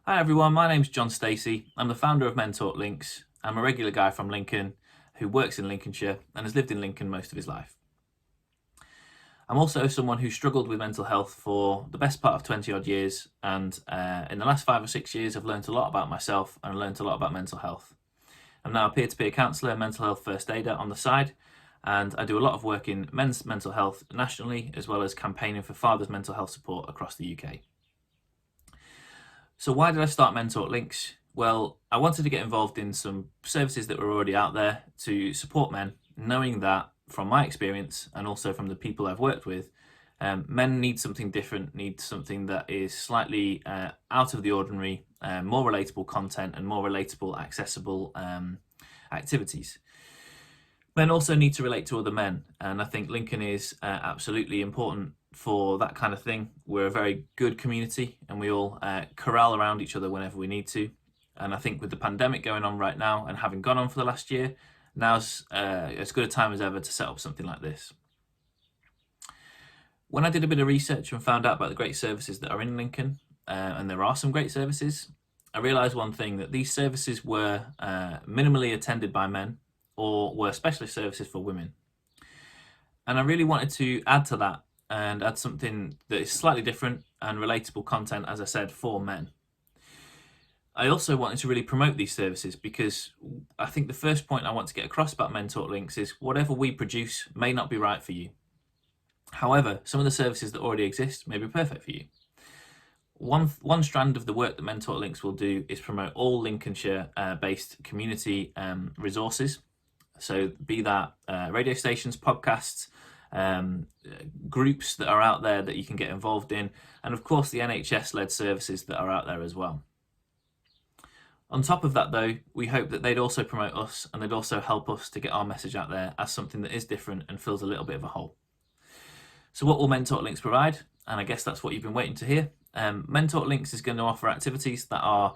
Hi everyone, my name's John Stacey. I'm the founder of MENTalk Links. I'm a regular guy from Lincoln who works in Lincolnshire and has lived in Lincoln most of his life. I'm also someone who struggled with mental health for the best part of 20 odd years, and in the last 5 or 6 years I've learned a lot about myself and learned a lot about mental health. I'm now a peer-to-peer counsellor, mental health first aider on the side, and I do a lot of work in men's mental health nationally, as well as campaigning for fathers' mental health support across the UK. So why did I start MENTalk Links? Well, I wanted to get involved in some services that were already out there to support men, knowing that from my experience and also from the people I've worked with, men need something different, need something that is slightly out of the ordinary, more relatable content and more relatable, accessible activities. Men also need to relate to other men, and I think Lincoln is absolutely important for that kind of thing. We're a very good community and we all corral around each other whenever we need to. And I think with the pandemic going on right now and having gone on for the last year, now's as good a time as ever to set up something like this. When I did a bit of research and found out about the great services that are in Lincoln, and there are some great services, I realised one thing, that these services were minimally attended by men or were specialist services for women. And I really wanted to add to that and add something that is slightly different and relatable content, as I said, for men. I also wanted to really promote these services because I think the first point I want to get across about MENTalk Links is whatever we produce may not be right for you. However, some of the services that already exist may be perfect for you. One strand of the work that MENTalk Links will do is promote all Lincolnshire-based community resources. So be that radio stations, podcasts, groups that are out there that you can get involved in, and of course the NHS-led services that are out there as well. On top of that though, we hope that they'd also promote us and they'd also help us to get our message out there as something that is different and fills a little bit of a hole. So what will MENTalk Links provide? And I guess that's what you've been waiting to hear. MENTalk Links is going to offer activities that are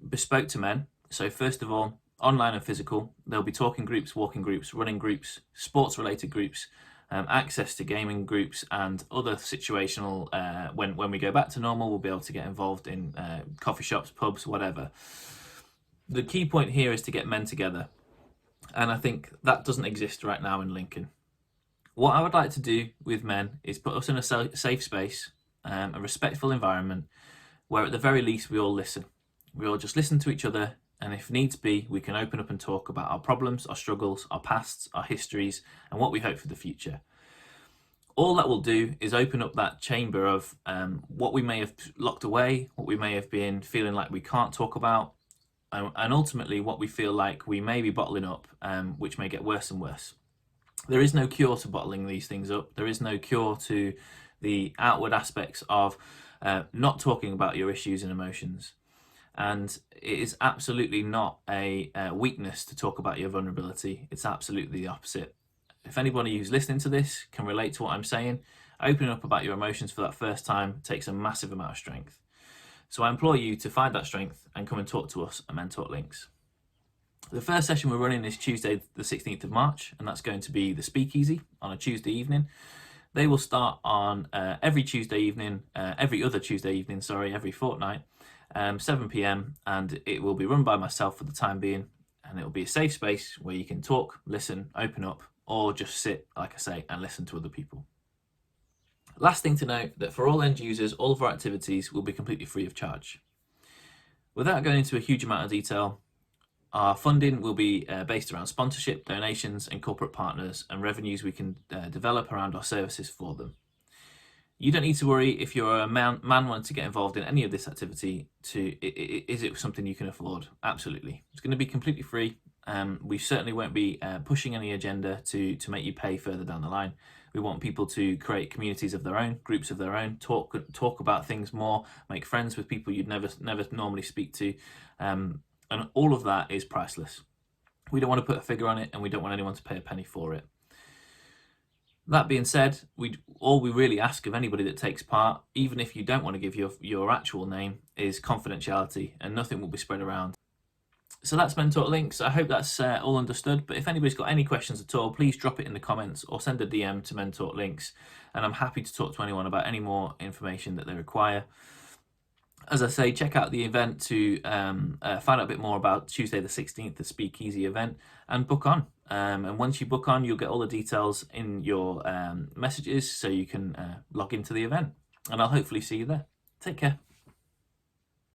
bespoke to men. So first of all, online and physical. There'll be talking groups, walking groups, running groups, sports related groups, access to gaming groups and other situational, when we go back to normal, we'll be able to get involved in coffee shops, pubs, whatever. The key point here is to get men together. And I think that doesn't exist right now in Lincoln. What I would like to do with men is put us in a safe space, a respectful environment where at the very least we all listen. We all just listen to each other, and if needs be, we can open up and talk about our problems, our struggles, our pasts, our histories, and what we hope for the future. All that will do is open up that chamber of what we may have locked away, what we may have been feeling like we can't talk about, and ultimately what we feel like we may be bottling up, which may get worse and worse. There is no cure to bottling these things up. There is no cure to the outward aspects of not talking about your issues and emotions. And it is absolutely not a weakness to talk about your vulnerability. It's absolutely the opposite. If anybody who's listening to this can relate to what I'm saying, opening up about your emotions for that first time takes a massive amount of strength. So I implore you to find that strength and come and talk to us at MENTalk Links. The first session we're running is Tuesday the 16th of March, and that's going to be the Speakeasy on a Tuesday evening. They will start on every other Tuesday evening, every fortnight, 7 p.m, and it will be run by myself for the time being, and it will be a safe space where you can talk, listen, open up, or just sit, like I say, and listen to other people. Last thing to note, that for all end users, all of our activities will be completely free of charge. Without going into a huge amount of detail, our funding will be based around sponsorship, donations and corporate partners and revenues we can develop around our services for them. You don't need to worry if you're a man wanting to get involved in any of this activity. Is it something you can afford? Absolutely. It's going to be completely free. We certainly won't be pushing any agenda to make you pay further down the line. We want people to create communities of their own, groups of their own, talk about things more, make friends with people you'd never normally speak to. And all of that is priceless. We don't want to put a figure on it, and we don't want anyone to pay a penny for it. That being said, all we really ask of anybody that takes part, even if you don't want to give your actual name, is confidentiality, and nothing will be spread around. So that's MENTalk Links. I hope that's all understood, but if anybody's got any questions at all, please drop it in the comments or send a DM to MENTalk Links, and I'm happy to talk to anyone about any more information that they require. As I say, check out the event to find out a bit more about Tuesday the 16th, the Speakeasy event, and book on. And once you book on, you'll get all the details in your messages so you can log into the event. And I'll hopefully see you there. Take care.